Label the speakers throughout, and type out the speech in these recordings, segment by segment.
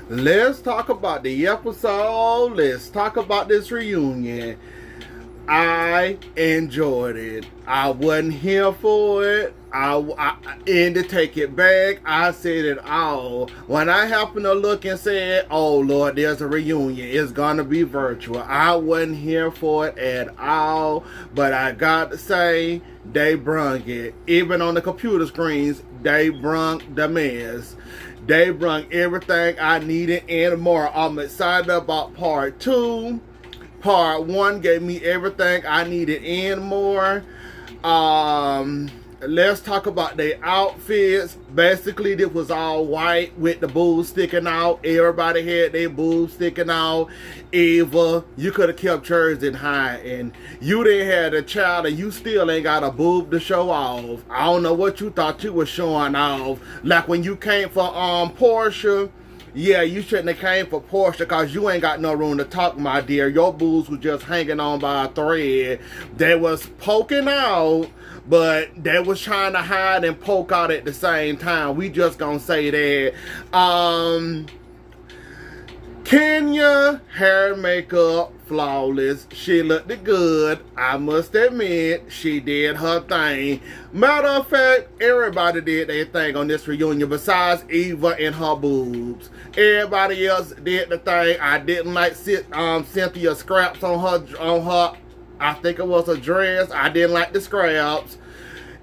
Speaker 1: Let's talk about the episode. Let's talk about this reunion. I enjoyed it. I wasn't here for it. And to take it back, I said it all. When I happened to look and said, oh Lord, there's a reunion. It's going to be virtual. I wasn't here for it at all. But I got to say, they brung it. Even on the computer screens, they brung the mess. They brung everything I needed and more. I'm excited about part 2. Part 1 gave me everything I needed and more. Let's talk about their outfits. Basically, this was all white with the boobs sticking out. Everybody had their boobs sticking out. Eva, you could have kept yours in hiding. You didn't have a child and you still ain't got a boob to show off. I don't know what you thought you were showing off. Like when you came for Portia. Yeah, you shouldn't have came for Portia because you ain't got no room to talk, my dear. Your boobs was just hanging on by a thread. They was poking out, but they was trying to hide and poke out at the same time. We just gonna say that. Kenya, hair and makeup, flawless. She looked good. I must admit, she did her thing. Matter of fact, everybody did their thing on this reunion besides Eva and her boobs. Everybody else did the thing. I didn't like Cynthia's scraps on her, I think it was a dress. I didn't like the scraps.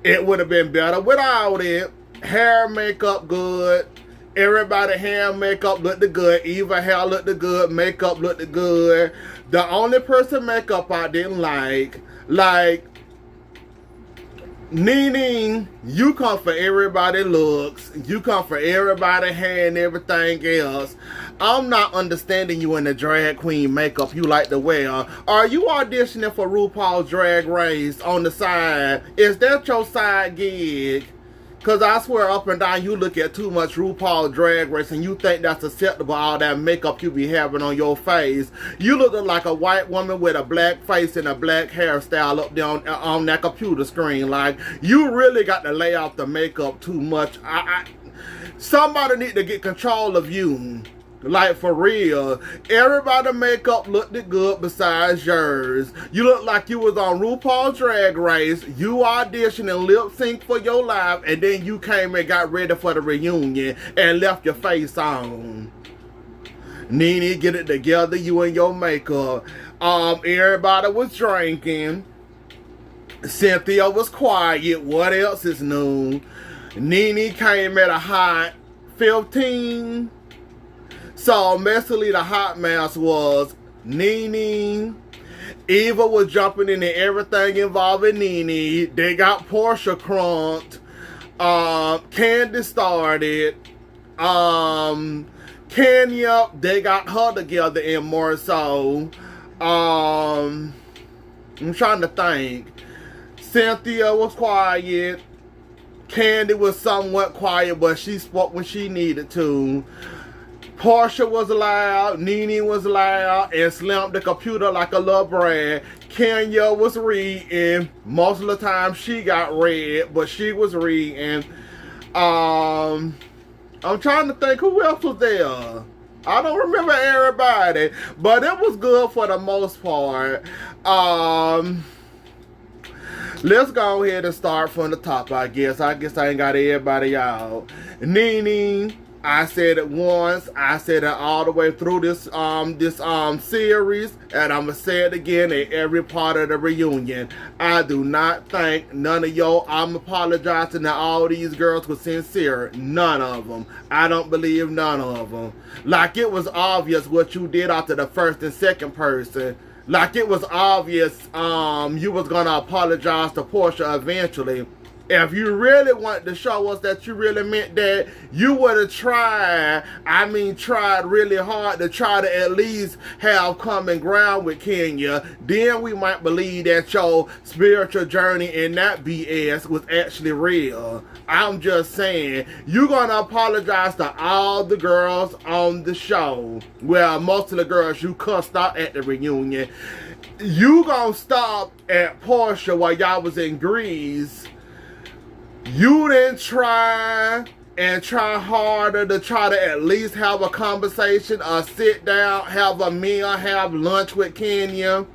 Speaker 1: It would have been better without it. Hair, makeup, good. Everybody hair and makeup looked good. Eva hair looked good. Makeup looked good. The only person makeup I didn't like Nene, you come for everybody looks. You come for everybody hair and everything else. I'm not understanding you in the drag queen makeup you like to wear. Are you auditioning for RuPaul's Drag Race on the side? Is that your side gig? Because I swear up and down you look at too much RuPaul Drag Race and you think that's acceptable, all that makeup you be having on your face. You look like a white woman with a black face and a black hairstyle up there on that computer screen. Like, you really got to lay off the makeup too much. Somebody need to get control of you. Like, for real. Everybody's makeup looked good besides yours. You look like you was on RuPaul's Drag Race. You auditioned and lip sync for your life. And then you came and got ready for the reunion. And left your face on. Nene, get it together. You and your makeup. Everybody was drinking. Cynthia was quiet. What else is new? Nene came at a hot 15. So, basically, the hot mess was Nene. Eva was jumping into everything involving Nene. They got Portia crunked. Candy started. Kenya, they got her together and more so. I'm trying to think. Cynthia was quiet. Candy was somewhat quiet, but she spoke when she needed to. Portia was loud, Nene was loud, and slammed the computer like a little brat. Kenya was reading. Most of the time she got read, but she was reading. I'm trying to think who else was there. I don't remember everybody, but it was good for the most part. Let's go ahead and start from the top, I guess. I ain't got everybody out. Nene. I said it once, I said it all the way through this series, and I'm gonna say it again in every part of the reunion. I do not think none of y'all, I'm apologizing to all these girls were sincere. None of them. I don't believe none of them. Like, it was obvious what you did after the first and second person. Like, it was obvious you was gonna apologize to Portia eventually. If you really wanted to show us that you really meant that, you would have tried really hard to try to at least have common ground with Kenya. Then we might believe that your spiritual journey and that BS was actually real. I'm just saying, you're going to apologize to all the girls on the show. Well, most of the girls you cussed out at the reunion. You going to stop at Portia while y'all was in Greece. You didn't try and try harder to try to at least have a conversation or sit down, have a meal, have lunch with Kenya.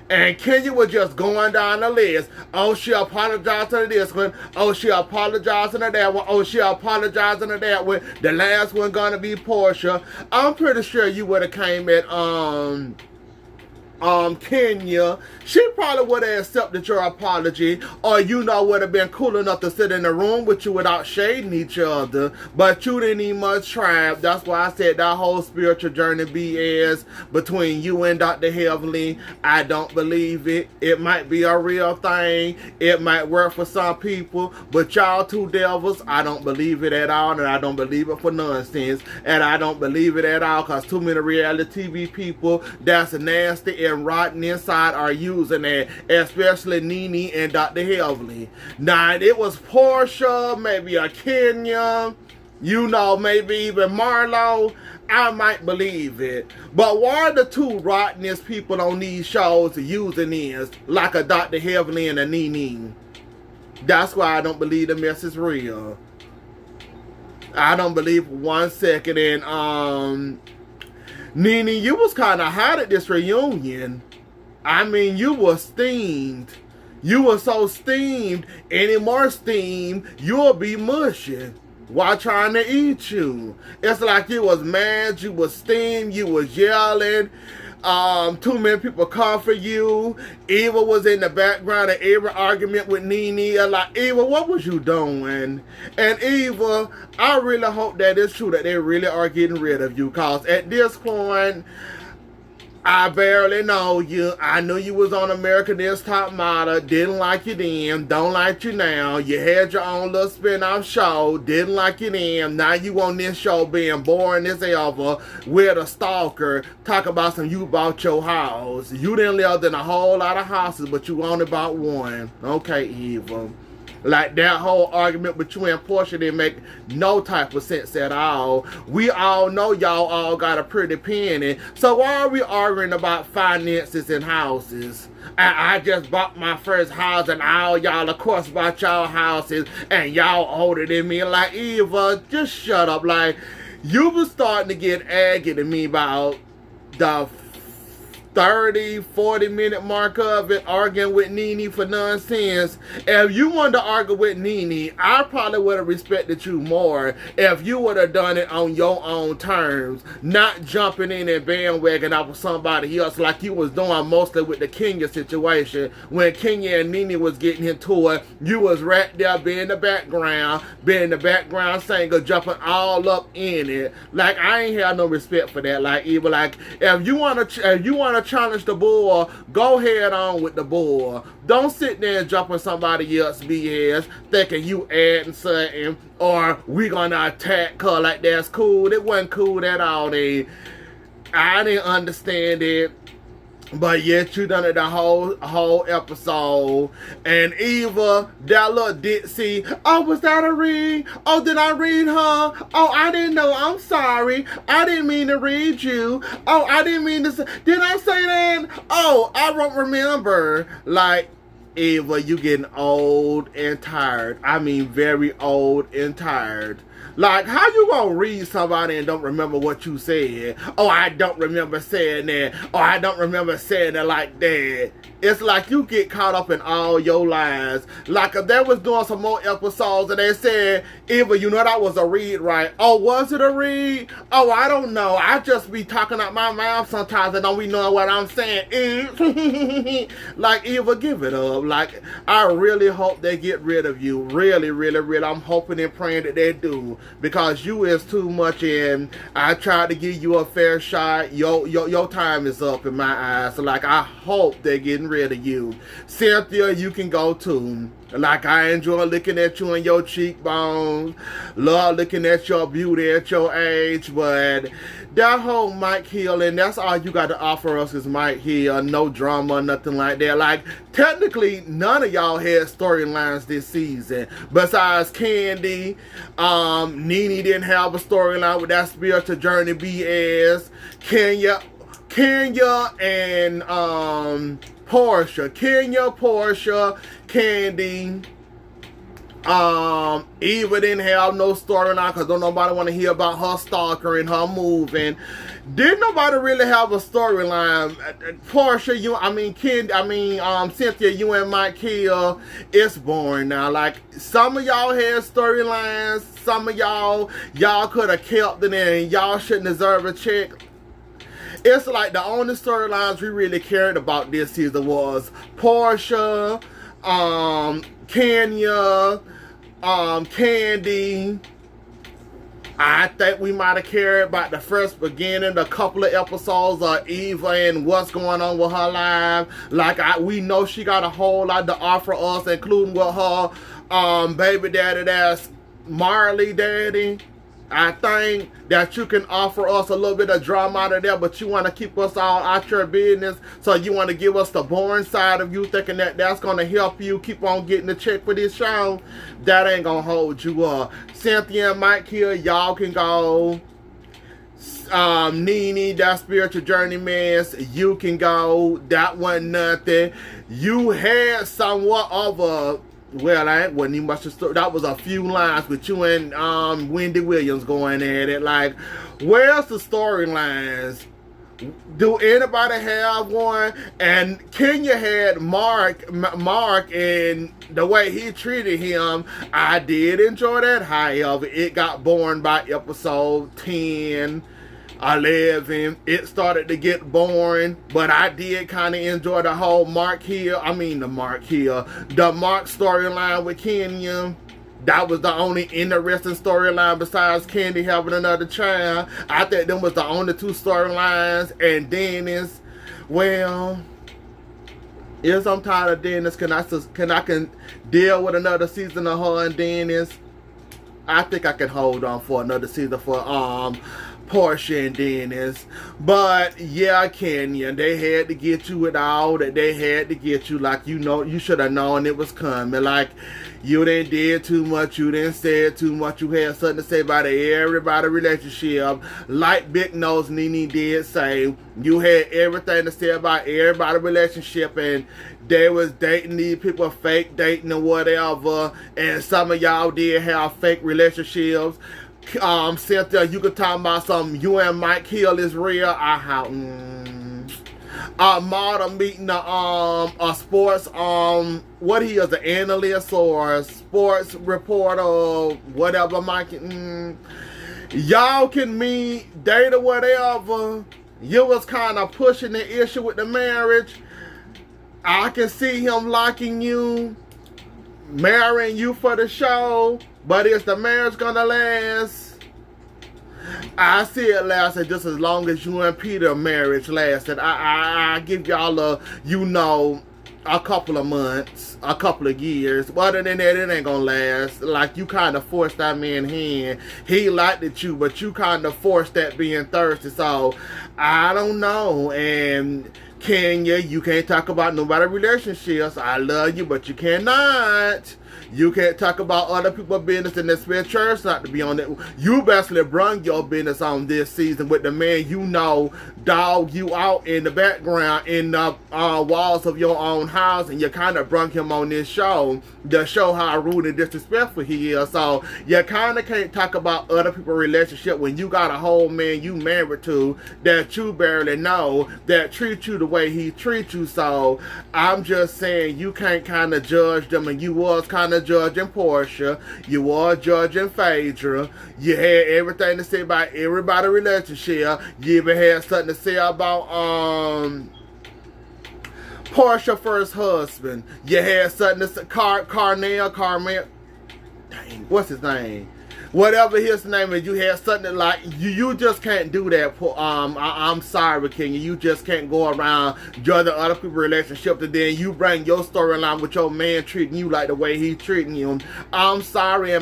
Speaker 1: And Kenya was just going down the list. Oh, she apologized to this one. Oh, she apologized to that one. Oh, she apologized to that one. The last one gonna be Portia. I'm pretty sure you would have came at Kenya. She probably would have accepted your apology, or would have been cool enough to sit in the room with you without shading each other. But you didn't even much try. That's why I said that whole spiritual journey BS between you and Dr. Heavenly, I don't believe it. It might be a real thing. It might work for some people, but y'all two devils, I don't believe it at all, and I don't believe it for nonsense, and I don't believe it at all because too many reality TV people that's nasty and rotten inside are using it, especially Nene and Dr. Heavenly. Now, it was Portia, maybe a Kenya, maybe even Marlo, I might believe it. But why are the two rottenest people on these shows using this, like a Dr. Heavenly and a Nene? That's why I don't believe the mess is real. I don't believe 1 second. And Nene, you was kind of hot at this reunion. I mean, you were steamed. You were so steamed. Any more steam, you'll be mushy while trying to eat you. It's like you was mad, you was steamed, you was yelling. Too many people come for you. Eva was in the background of every argument with Nene. Like, Eva, what was you doing? And Eva, I really hope that it's true that they really are getting rid of you, because at this point, I barely know you. I knew you was on American Next Top Model. Didn't like you then. Don't like you now. You had your own little spin-off show. Didn't like you then. Now you on this show being boring as ever with a stalker. Talk about some you bought your house. You didn't live in a whole lot of houses, but you only bought one. Okay, Eva. Like, that whole argument between you and Portia didn't make no type of sense at all. We all know y'all all got a pretty penny. So why are we arguing about finances and houses? I just bought my first house, and all y'all, of course, bought y'all houses, and y'all older than me. Like, Eva, just shut up. Like, you was starting to get aggy to me about the 30-40 minute mark of it, arguing with Nene for nonsense. If you wanted to argue with Nene, I probably would have respected you more if you would have done it on your own terms, not jumping in and bandwagon off of somebody else like you was doing mostly with the Kenya situation. When Kenya and Nene was getting into it, you was right there being the background singer, jumping all up in it. Like, I ain't have no respect for that. Like, even like, if you wanna challenge the bull, go head on with the bull. Don't sit there and jump on somebody else's BS thinking you adding something, or we gonna attack her like that's cool. It wasn't cool at all. I didn't understand it. But yet you done it the whole episode. And Eva, that little ditzy, oh, was that a read? Oh, did I read her? Oh, I didn't know. I'm sorry. I didn't mean to read you. Oh, I didn't mean to say. Did I say that? Oh, I don't remember. Like, Eva, you getting old and tired. I mean, very old and tired. Like, how you gonna read somebody and don't remember what you said? Oh, I don't remember saying that. Oh, I don't remember saying it like that. It's like you get caught up in all your lies. Like, if they was doing some more episodes and they said, Eva, that was a read, right? Oh, was it a read? Oh, I don't know. I just be talking out my mouth sometimes and don't be knowing what I'm saying. Like, Eva, give it up. Like, I really hope they get rid of you. Really, really, really. I'm hoping and praying that they do. Because you is too much, and I tried to give you a fair shot. Your time is up in my eyes. So, like, I hope they're getting rid of you. Cynthia, you can go too. Like, I enjoy looking at you and your cheekbones. Love looking at your beauty at your age. But that whole Mike Hill, and that's all you got to offer us is Mike Hill. No drama, nothing like that. Like, technically, none of y'all had storylines this season. Besides Candy, Nene didn't have a storyline with that spiritual journey BS. Kenya and Portia. Kenya, Portia, Candy, Eva didn't have no storyline because don't nobody want to hear about her stalker and her moving. Didn't nobody really have a storyline. Portia, Cynthia, you and Mike Hill, it's boring now. Like, some of y'all had storylines, some of y'all could have kept it and y'all shouldn't deserve a check. It's like the only storylines we really cared about this season was Portia, Kenya, Candy. I think we might have cared about the first beginning, a couple of episodes of Eva and what's going on with her life. Like, we know she got a whole lot to offer us, including with her baby daddy, that's Marley daddy. I think that you can offer us a little bit of drama out of there, but you want to keep us all out your business. So you want to give us the boring side of you, thinking that that's going to help you keep on getting the check for this show. That ain't going to hold you up. Cynthia and Mike here, y'all can go. Nene, that spiritual journeyman, you can go. That wasn't nothing. You had somewhat of a... Well, I wasn't even much of a story. That was a few lines with you and Wendy Williams going at it. Like, where's the storylines? Do anybody have one? And Kenya had Mark, and the way he treated him, I did enjoy that. However, it got boring by episode 10. 11, it started to get boring, but I did kind of enjoy the whole the Mark storyline with Kenya. That was the only interesting storyline besides Candy having another child. I think them was the only two storylines. And Dennis, well, yes, I'm tired of Dennis. Can I deal with another season of her and Dennis? I think I can hold on for another season for Portia and Dennis. But yeah, Kenya, they had to get you with all that they had to get you. Like, you know, you should have known it was coming. Like, you didn't did too much, you didn't say too much, you had something to say about everybody relationship. Like Big Nose Nene did say, you had everything to say about everybody relationship, and they was dating these people, fake dating or whatever, and some of y'all did have fake relationships. Cynthia, you could talk about something. You and Mike Hill is real. Marta meeting a sports what he is, an analyst or a sports reporter or whatever. Mike, y'all can meet, date or whatever. You was kind of pushing the issue with the marriage. I can see him liking you, marrying you for the show. But is the marriage gonna last? I see it lasting just as long as you and Peter marriage lasted. I give y'all a couple of months, a couple of years. Other than that, it ain't gonna last. Like, you kind of forced that man's hand. He liked it you, but you kind of forced that being thirsty. So I don't know. And Kenya, you can't talk about nobody's relationships. I love you, but you cannot. You can't talk about other people's business and expect church not to be on it. You basically brung your business on this season with the man you know dog you out in the background in the walls of your own house, and you kind of brung him on this show to show how rude and disrespectful he is. So you kind of can't talk about other people's relationship when you got a whole man you married to that you barely know that treats you the way he treats you. So I'm just saying, you can't kind of judge them, and you was kind of judging Portia, you was judging Phaedra, you had everything to say about everybody's relationship, you even had something to say about Portia first husband, you had something to say, Carmel, dang, what's his name? Whatever his name is, you had something like, you just can't do that. I'm sorry, Kenya. You just can't go around judging other people's relationship, and then you bring your storyline with your man treating you like the way he treating you. I'm sorry, I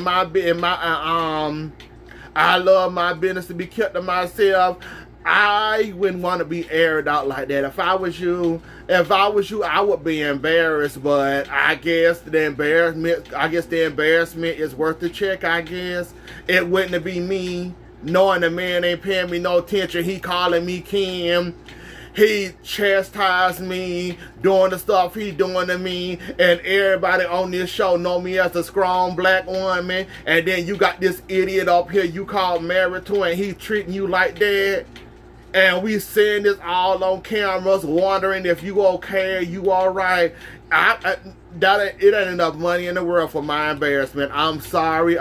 Speaker 1: love my business to be kept to myself. I wouldn't want to be aired out like that. If I was you, I would be embarrassed. But I guess the embarrassment is worth the check. I guess it wouldn't be me knowing the man ain't paying me no attention. He calling me Kim. he chastised me doing the stuff he doing to me, and everybody on this show know me as a strong black woman, and then you got this idiot up here you call married to, and he treating you like that. And we seeing this all on cameras, wondering if you okay, you all right. It ain't enough money in the world for my embarrassment. I'm sorry,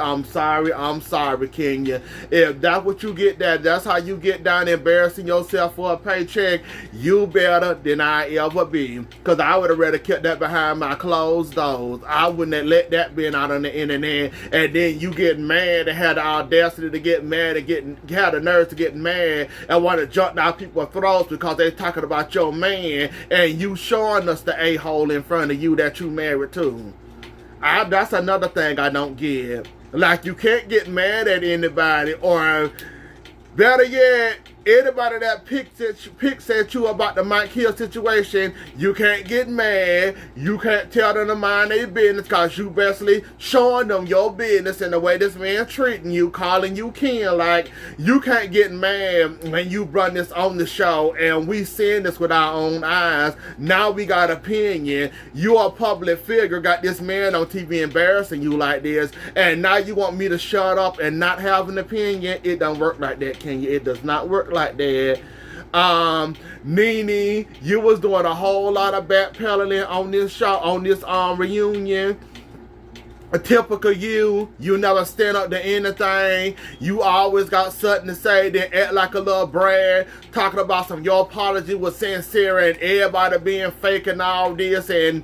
Speaker 1: Kenya. If that's what you get, that's how you get down embarrassing yourself for a paycheck, you better than I ever be. Because I would have rather kept that behind my closed doors. I wouldn't have let that be out on the internet. And then you get mad and had the audacity to get mad and had the nerves to get mad and want to jump down people's throats because they're talking about your man, and you showing us the a-hole in front of you that you married to. That's another thing I don't get. Like, you can't get mad at anybody, or better yet, anybody that picks at you about the Mike Hill situation, you can't get mad. You can't tell them to mind their business, because you basically showing them your business and the way this man treating you, calling you kin. Like, you can't get mad when you run this on the show and we seeing this with our own eyes. Now we got opinion. You a public figure, got this man on TV embarrassing you like this, and now you want me to shut up and not have an opinion? It don't work like that, Kenya. It does not work like that. Nene, you was doing a whole lot of backpedaling on this show, on this reunion. A typical you never stand up to anything. You always got something to say, then act like a little brat, talking about your apology was sincere and everybody being fake and all this, and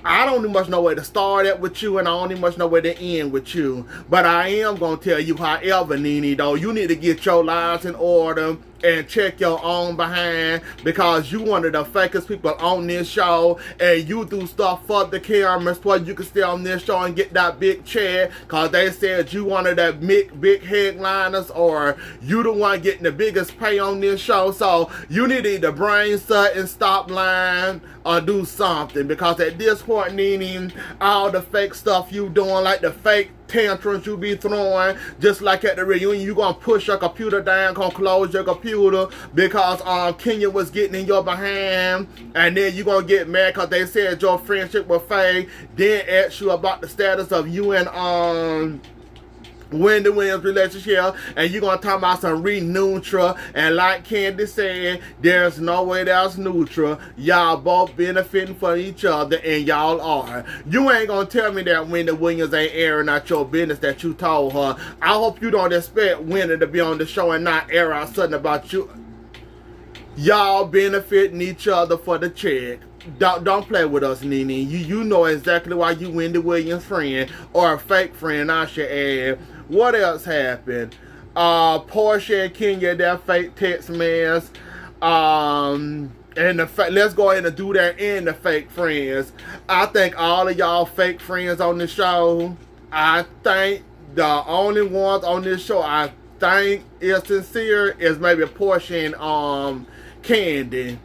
Speaker 1: I don't much know where to start at with you, and I don't even much know where to end with you. But I am going to tell you, however, Nene, though, you need to get your lives in order and check your own behind, because you one of the fakest people on this show, and you do stuff for the cameras so you can stay on this show and get that big check, because they said you one of the big headliners, or you the one getting the biggest pay on this show. So you need to either brain set and stop lying or do something, because at this point, Nene, all the fake stuff you doing, like the fake tantrums you be throwing, just like at the reunion, you gonna push your computer down, gonna close your computer because Kenya was getting in your behind, and then you gonna get mad because they said your friendship was fake, then ask you about the status of you and Wendy Williams' relationship, and you're gonna talk about some re-neutral, and like Candy said, there's no way that's neutral. Y'all both benefiting from each other, and y'all are. You ain't gonna tell me that Wendy Williams ain't airing out your business that you told her. I hope you don't expect Wendy to be on the show and not air out something about you. Y'all benefiting each other for the check. Don't play with us, Nene. You know exactly why you Wendy Williams' friend, or a fake friend, I should add. What else happened? Portia and Kenya, that fake text mess. And let's go ahead and do that in the fake friends. I think all of y'all fake friends on the show, I think the only ones on this show I think is sincere is maybe Portia and Candy.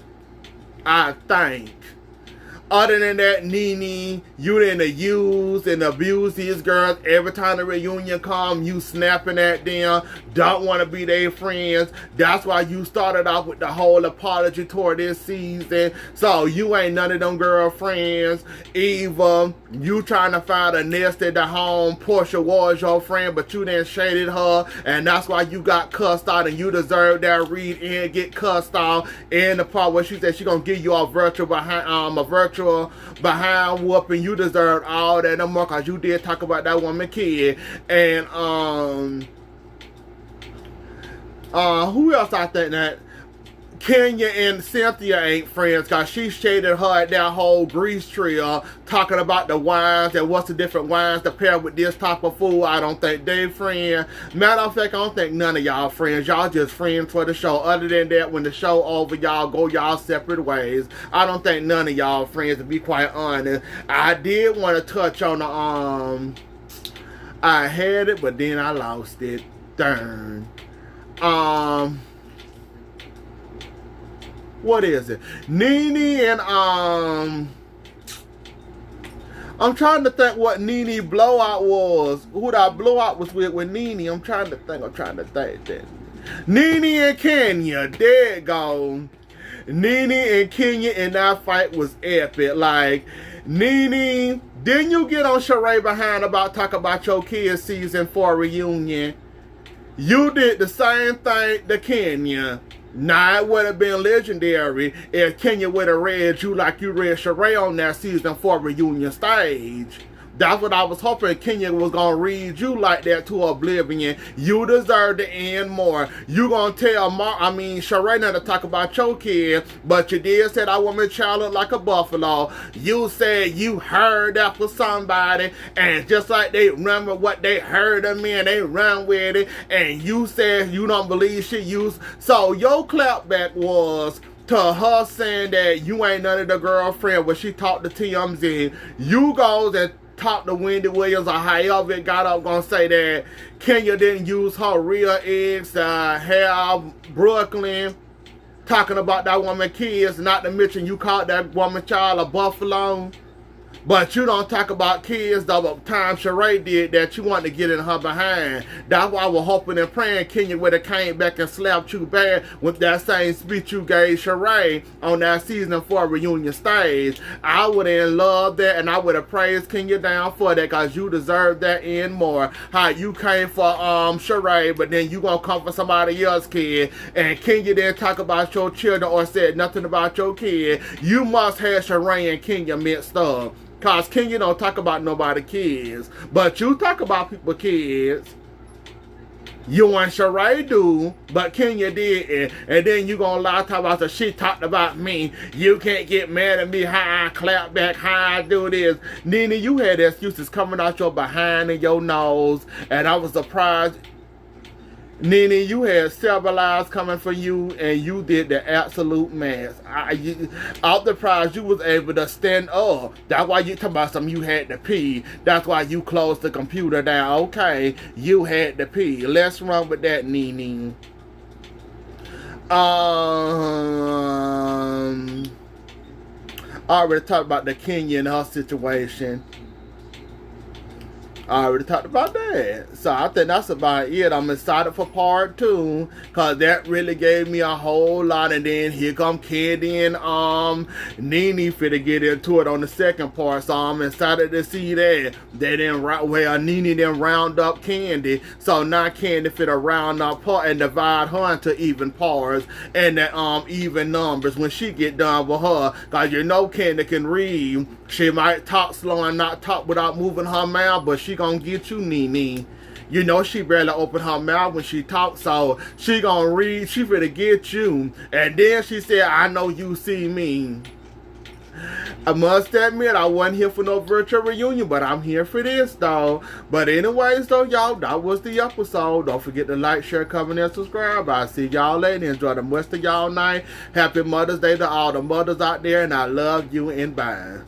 Speaker 1: I think. Other than that, Nene, you didn't use and abuse these girls. Every time the reunion come, you snapping at them, don't want to be their friends. That's why you started off with the whole apology toward this season. So you ain't none of them girlfriends. Eva, you trying to find a nest at the home. Portia was your friend, but you didn't shaded her, and that's why you got cussed out, and you deserve that read and get cussed out in the part where she said she gonna give you a virtual behind whooping. You deserve all that and more, because you did talk about that woman kid. And who else I think that Kenya and Cynthia ain't friends, because she shaded her at that whole grease trio, talking about the wines and what's the different wines to pair with this type of food. I don't think they friends. Matter of fact, I don't think none of y'all friends. Y'all just friends for the show. Other than that, when the show over, y'all go y'all separate ways. I don't think none of y'all friends, to be quite honest. I did want to touch on the I had it, but then I lost it. Darn. What is it? Nene and I'm trying to think what Nene blowout was. Who that blowout was with Nene. I'm trying to think that. Nene and Kenya, there it go. Nene and Kenya in that fight was epic. Like, Nene, didn't you get on Sheree behind about talk about your kids season 4 reunion? You did the same thing to Kenya. Now, it would have been legendary if Kenya would have read you like you read Sheree on that season 4 reunion stage. That's what I was hoping Kenya was going to read you like that to oblivion. You deserve to end more. You going to tell Sheree not to talk about your kid, but you did say that woman child look like a buffalo. You said you heard that for somebody, and just like they remember what they heard of me and they run with it, and you said you don't believe she used. So your clapback was to her saying that you ain't none of the girlfriend when she talked to TMZ. You goes and talk to Wendy Williams or however it got up gonna say that Kenya didn't use her real eggs to have Brooklyn talking about that woman kids, not to mention you called that woman child a buffalo. But you don't talk about kids the time Sheree did that you want to get in her behind. That's why I was hoping and praying Kenya would have came back and slapped you bad with that same speech you gave Sheree on that season 4 reunion stage. I would have loved that, and I would have praised Kenya down for that, because you deserve that and more. How you came for Sheree, but then you gonna come for somebody else's kid, and Kenya didn't talk about your children or said nothing about your kid. You must have Sheree and Kenya mixed up. Cause Kenya don't talk about nobody kids, but you talk about people kids. You and Sheree do, but Kenya did, and then you gonna lie talk about the she talked about me. You can't get mad at me how I clap back, how I do this. Nene, you had excuses coming out your behind and your nose, and I was surprised. Nene, you had several lies coming for you, and you did the absolute mess. I'm surprised you was able to stand up. That's why you talking about something you had to pee. That's why you closed the computer down. Okay, you had to pee. Let's run with that, Nene. I already talked about the Kenya and her situation. I already talked about that. So I think that's about it. I'm excited for part 2, because that really gave me a whole lot. And then here come Candy and Nene finna get into it on the second part. So I'm excited to see that. They didn't Nene didn't round up Candy. So now Candy finna round up her and divide her into even parts and the even numbers when she get done with her. Because you know Candy can read. She might talk slow and not talk without moving her mouth, but she gonna get you, Nene. You know she barely open her mouth when she talks, so she gonna read, she finna get you. And then she said, I know you see me. I must admit, I wasn't here for no virtual reunion, but I'm here for this, though. But anyways, though, y'all, that was the episode. Don't forget to like, share, comment, and subscribe. I'll see y'all later. Enjoy the rest of y'all night. Happy Mother's Day to all the mothers out there, and I love you, and bye.